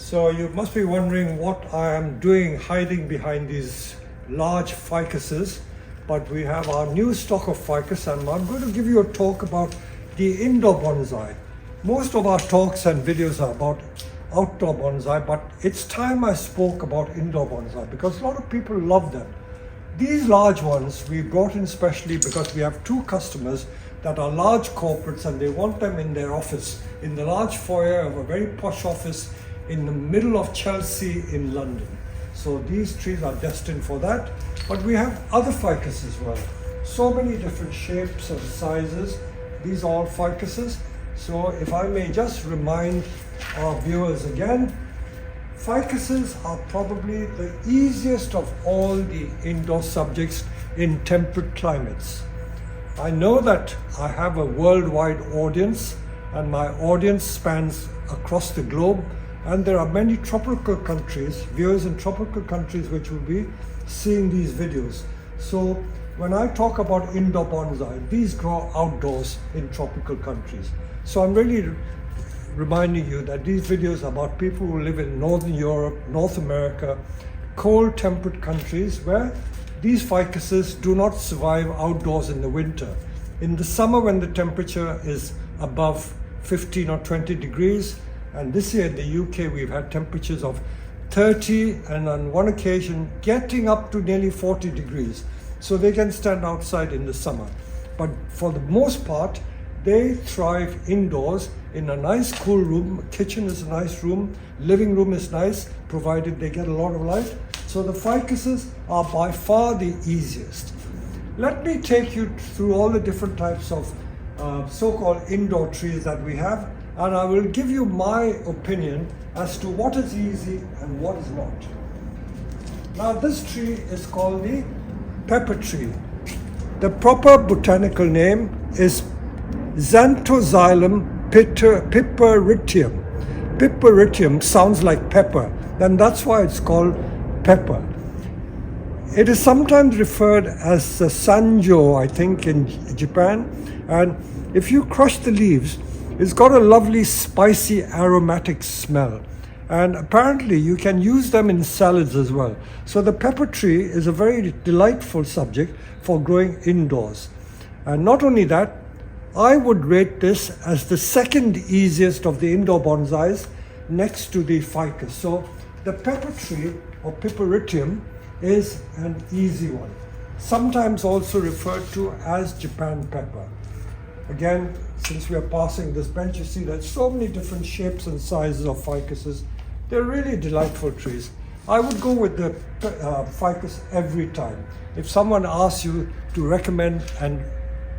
So you must be wondering what I am doing hiding behind these large ficuses, but we have our new stock of ficus, and I'm going to give you a talk about the indoor bonsai. Most of our talks and videos are about outdoor bonsai, but it's time I spoke about indoor bonsai because a lot of people love them. These large ones we brought in specially because we have two customers that are large corporates and they want them in their office, in the large foyer of a very posh office in the middle of Chelsea in London. So these trees are destined for that, but we have other ficus as well. So many different shapes and sizes. These are all ficuses. So if I may just remind our viewers again, ficuses are probably the easiest of all the indoor subjects in temperate climates. I know that I have a worldwide audience and my audience spans across the globe, and there are many tropical countries, viewers in tropical countries which will be seeing these videos. So when I talk about indoor bonsai, these grow outdoors in tropical countries. So I'm really reminding you that these videos are about people who live in Northern Europe, North America, cold temperate countries where these ficuses do not survive outdoors in the winter. In the summer when the temperature is above 15 or 20 degrees, and this year in the UK we've had temperatures of 30 and on one occasion getting up to nearly 40 degrees. So they can stand outside in the summer. But for the most part, they thrive indoors in a nice cool room. Kitchen is a nice room, living room is nice, provided they get a lot of light. So the ficuses are by far the easiest. Let me take you through all the different types of so-called indoor trees that we have, and I will give you my opinion as to what is easy and what is not. Now this tree is called the pepper tree. The proper botanical name is Xanthoxylum piperitium. Piperitium sounds like pepper, and that's why it's called pepper. It is sometimes referred as the sanjo, I think, in Japan, and if you crush the leaves, it's got a lovely spicy aromatic smell, and apparently you can use them in salads as well. So the pepper tree is a very delightful subject for growing indoors. And not only that, I would rate this as the second easiest of the indoor bonsais next to the ficus. So the pepper tree or piperitium is an easy one, sometimes also referred to as Japan pepper. Again, since we are passing this bench, you see there's so many different shapes and sizes of ficuses. They're really delightful trees. I would go with the ficus every time. If someone asks you to recommend an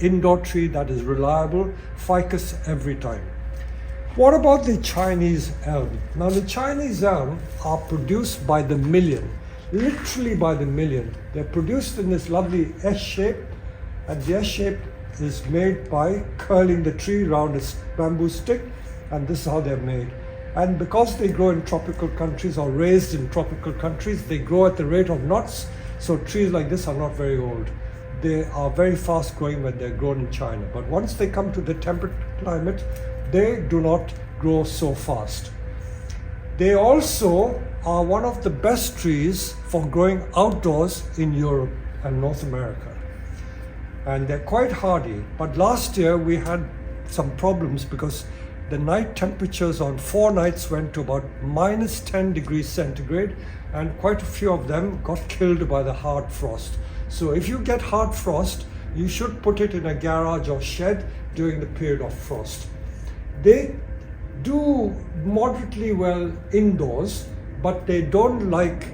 indoor tree that is reliable, ficus every time. What about the Chinese elm? Now the Chinese elm are produced by the million, literally by the million. They're produced in this lovely S shape, and the S shape is made by curling the tree around a bamboo stick, and this is how they're made. And because they grow in tropical countries or raised in tropical countries, they grow at the rate of knots, so trees like this are not very old. They are very fast growing when they're grown in China, but once they come to the temperate climate, they do not grow so fast. They also are one of the best trees for growing outdoors in Europe and North America. And they're quite hardy, but last year we had some problems because the night temperatures on 4 nights went to about minus 10 degrees centigrade, and quite a few of them got killed by the hard frost. So if you get hard frost, you should put it in a garage or shed during the period of frost. They do moderately well indoors, but they don't like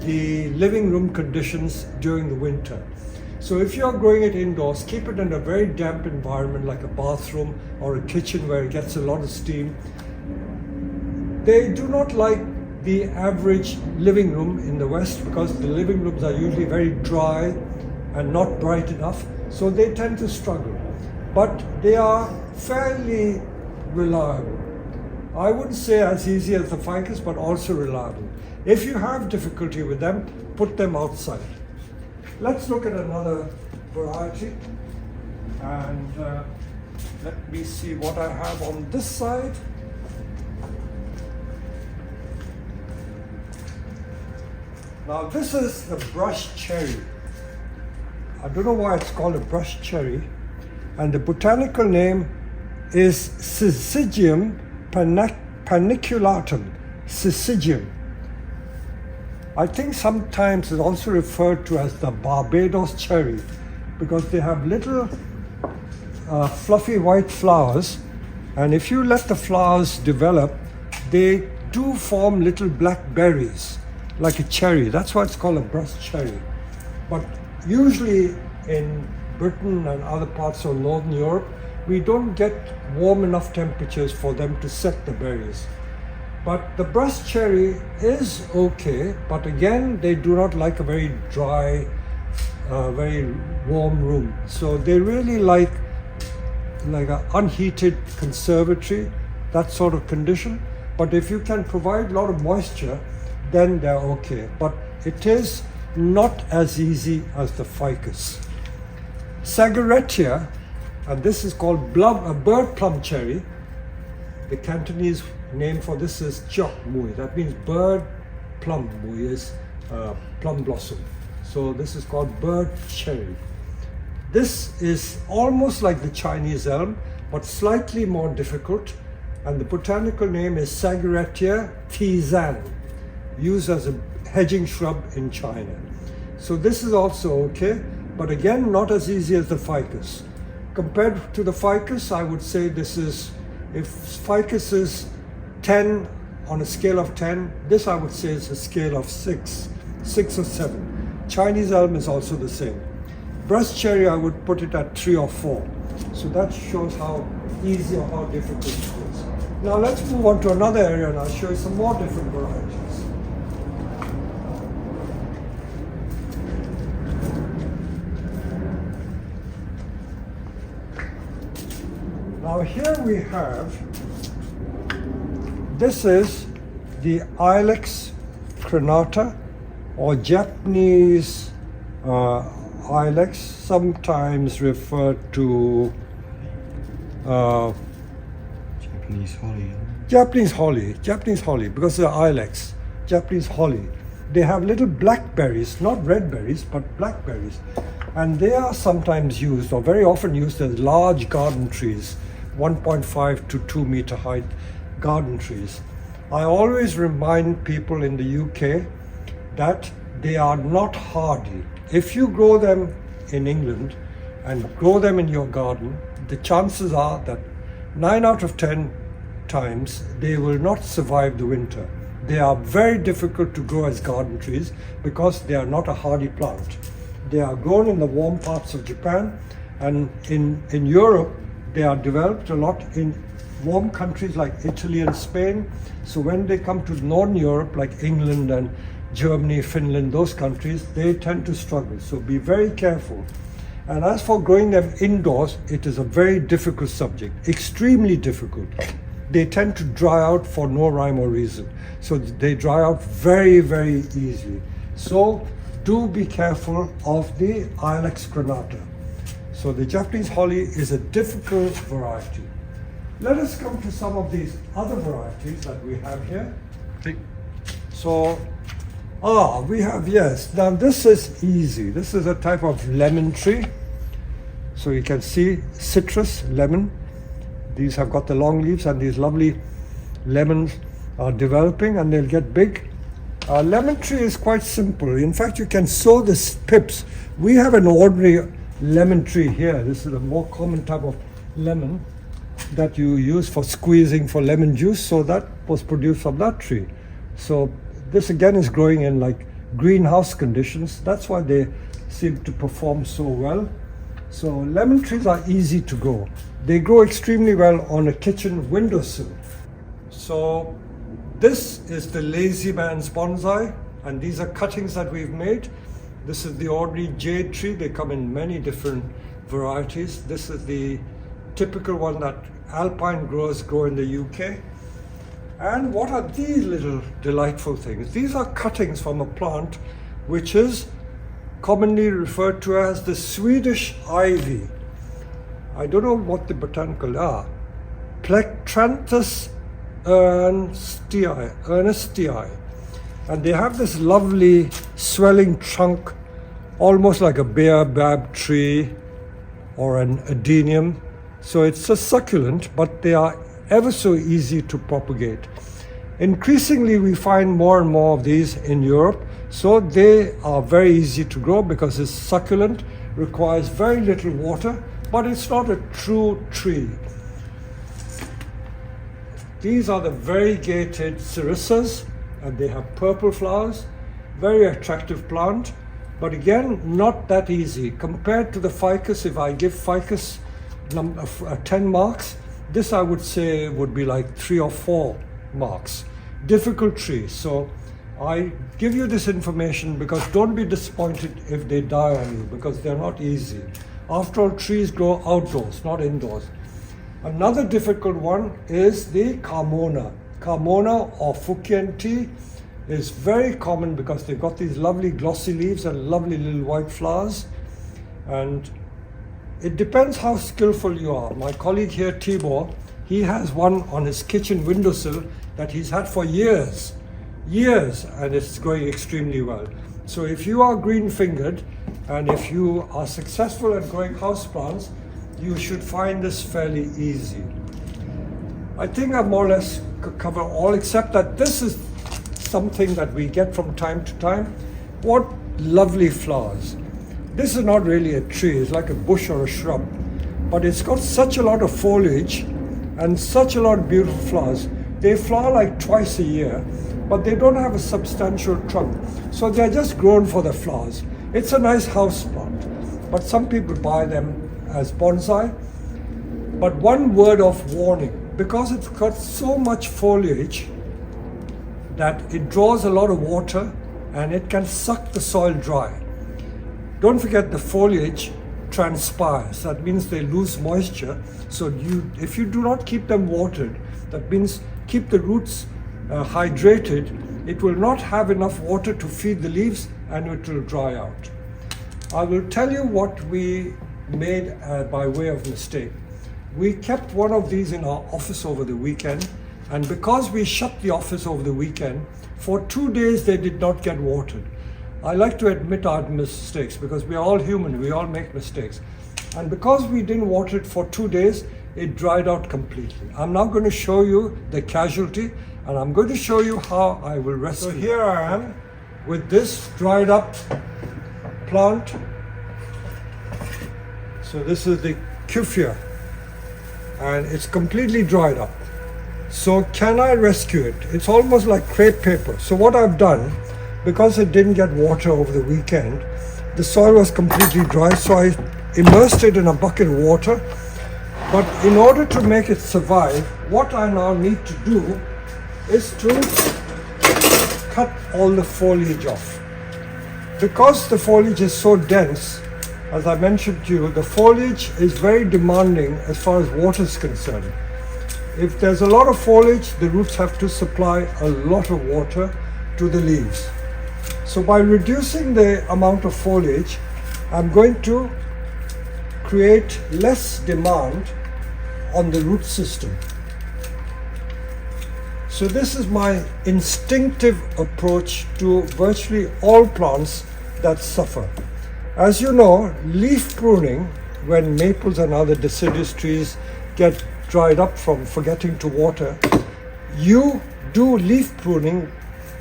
the living room conditions during the winter. So if you're growing it indoors, keep it in a very damp environment like a bathroom or a kitchen where it gets a lot of steam. They do not like the average living room in the West because the living rooms are usually very dry and not bright enough, so they tend to struggle. But they are fairly reliable. I wouldn't say as easy as the ficus, but also reliable. If you have difficulty with them, put them outside. Let's look at another variety, and let me see what I have on this side. Now this is the brush cherry. I don't know why it's called a brush cherry, and the botanical name is Syzygium paniculatum. Syzygium. I think sometimes it's also referred to as the Barbados cherry because they have little fluffy white flowers, and if you let the flowers develop, they do form little black berries like a cherry. That's why it's called a brush cherry. But usually in Britain and other parts of Northern Europe, we don't get warm enough temperatures for them to set the berries. But the brush cherry is okay, but again, they do not like a very dry, very warm room. So they really like an unheated conservatory, that sort of condition. But if you can provide a lot of moisture, then they're okay. But it is not as easy as the ficus. Sagaretia, and this is called a bird plum cherry. The Cantonese name for this is Chok Mui. That means bird plum. Mui is plum blossom. So this is called bird cherry. This is almost like the Chinese elm, but slightly more difficult. And the botanical name is Sagaretia tisane, used as a hedging shrub in China. So this is also okay, but again, not as easy as the ficus. Compared to the ficus, I would say this is, if ficus is 10 on a scale of 10, this I would say is a scale of 6 or 7. Chinese elm is also the same. Brush cherry, I would put it at 3 or 4. So that shows how easy or how difficult it is. Now let's move on to another area and I'll show you some more different varieties. Now here we have, this is the Ilex crenata, or Japanese Ilex, sometimes referred to Japanese holly, because they're Ilex, Japanese holly. They have little blackberries, not red berries, but blackberries. And they are sometimes used, or very often used, as large garden trees, 1.5 to 2 meter height garden trees. I always remind people in the UK that they are not hardy. If you grow them in England and grow them in your garden, the chances are that 9 out of 10 times they will not survive the winter. They are very difficult to grow as garden trees because they are not a hardy plant. They are grown in the warm parts of Japan, and in Europe they are developed a lot in warm countries like Italy and Spain. So when they come to Northern Europe, like England and Germany, Finland, those countries, they tend to struggle. So be very careful. And as for growing them indoors, it is a very difficult subject, extremely difficult. They tend to dry out for no rhyme or reason. So they dry out very, very easily. So do be careful of the Ilex crenata. So the Japanese holly is a difficult variety. Let us come to some of these other varieties that we have here. So, we have, yes, now this is easy. This is a type of lemon tree. So you can see citrus, lemon. These have got the long leaves and these lovely lemons are developing and they'll get big. Lemon tree is quite simple. In fact, you can sow the pips. We have an ordinary lemon tree here. This is a more common type of lemon that you use for squeezing for lemon juice. So that was produced from that tree. So this again is growing in like greenhouse conditions. That's why they seem to perform so well. So lemon trees are easy to grow. They grow extremely well on a kitchen windowsill. So this is the lazy man's bonsai, and these are cuttings that we've made. This is the ordinary jade tree. They come in many different varieties. This is the typical one that alpine growers grow in the UK. And what are these little delightful things? These are cuttings from a plant which is commonly referred to as the Swedish ivy. I don't know what the botanical are. Plectranthus ernstii. And they have this lovely swelling trunk, almost like a baobab tree or an adenium. So it's a succulent, but they are ever so easy to propagate. Increasingly, we find more and more of these in Europe, so they are very easy to grow because it's succulent, requires very little water, but it's not a true tree. These are the variegated cerissas, and they have purple flowers, very attractive plant, but again, not that easy. Compared to the ficus, if I give ficus 10 marks, this I would say would be like 3 or 4 marks. Difficult tree. So I give you this information because don't be disappointed if they die on you, because they're not easy. After all, trees grow outdoors, not indoors. Another difficult one is the Carmona. Carmona or Fukian tea is very common because they've got these lovely glossy leaves and lovely little white flowers. And it depends how skillful you are. My colleague here, Tibor, he has one on his kitchen windowsill that he's had for years, and it's growing extremely well. So if you are green-fingered and if you are successful at growing houseplants, you should find this fairly easy. I think I more or less cover all, except that this is something that we get from time to time. What lovely flowers. This is not really a tree, it's like a bush or a shrub, but it's got such a lot of foliage and such a lot of beautiful flowers. They flower like twice a year, but they don't have a substantial trunk, so they're just grown for the flowers. It's a nice house plant, but some people buy them as bonsai. But one word of warning, because it's got so much foliage that it draws a lot of water and it can suck the soil dry. Don't forget the foliage transpires. That means they lose moisture. So if you do not keep them watered, that means keep the roots hydrated, it will not have enough water to feed the leaves and it will dry out. I will tell you what we made by way of mistake. We kept one of these in our office over the weekend, and because we shut the office over the weekend, for 2 days they did not get watered. I like to admit our mistakes because we are all human, we all make mistakes. And because we didn't water it for 2 days, it dried out completely. I'm now going to show you the casualty, and I'm going to show you how I will rescue. So here I am with this dried up plant. So this is the Kufia, and it's completely dried up. So can I rescue it? It's almost like crepe paper. So what I've done, because it didn't get water over the weekend, the soil was completely dry, so I immersed it in a bucket of water. But in order to make it survive, what I now need to do is to cut all the foliage off. Because the foliage is so dense, as I mentioned to you, the foliage is very demanding as far as water is concerned. If there's a lot of foliage, the roots have to supply a lot of water to the leaves. So by reducing the amount of foliage, I'm going to create less demand on the root system. So this is my instinctive approach to virtually all plants that suffer. As you know, leaf pruning, when maples and other deciduous trees get dried up from forgetting to water, you do leaf pruning,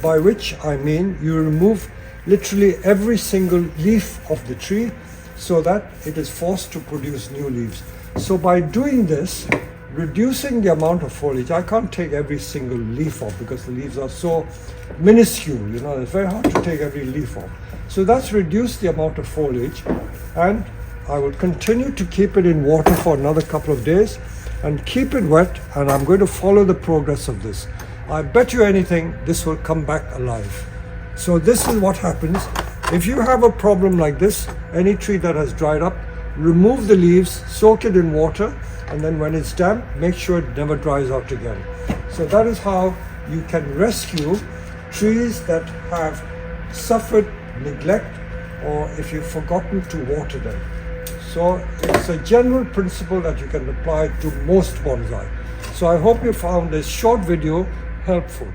by which I mean you remove literally every single leaf of the tree so that it is forced to produce new leaves. So by doing this, reducing the amount of foliage, I can't take every single leaf off because the leaves are so minuscule, you know, it's very hard to take every leaf off. So that's reduced the amount of foliage, and I will continue to keep it in water for another couple of days and keep it wet, and I'm going to follow the progress of this. I bet you anything this will come back alive. So this is what happens. If you have a problem like this, any tree that has dried up, remove the leaves, soak it in water, and then when it's damp, make sure it never dries out again. So that is how you can rescue trees that have suffered neglect, or if you've forgotten to water them. So it's a general principle that you can apply to most bonsai. So I hope you found this short video helpful.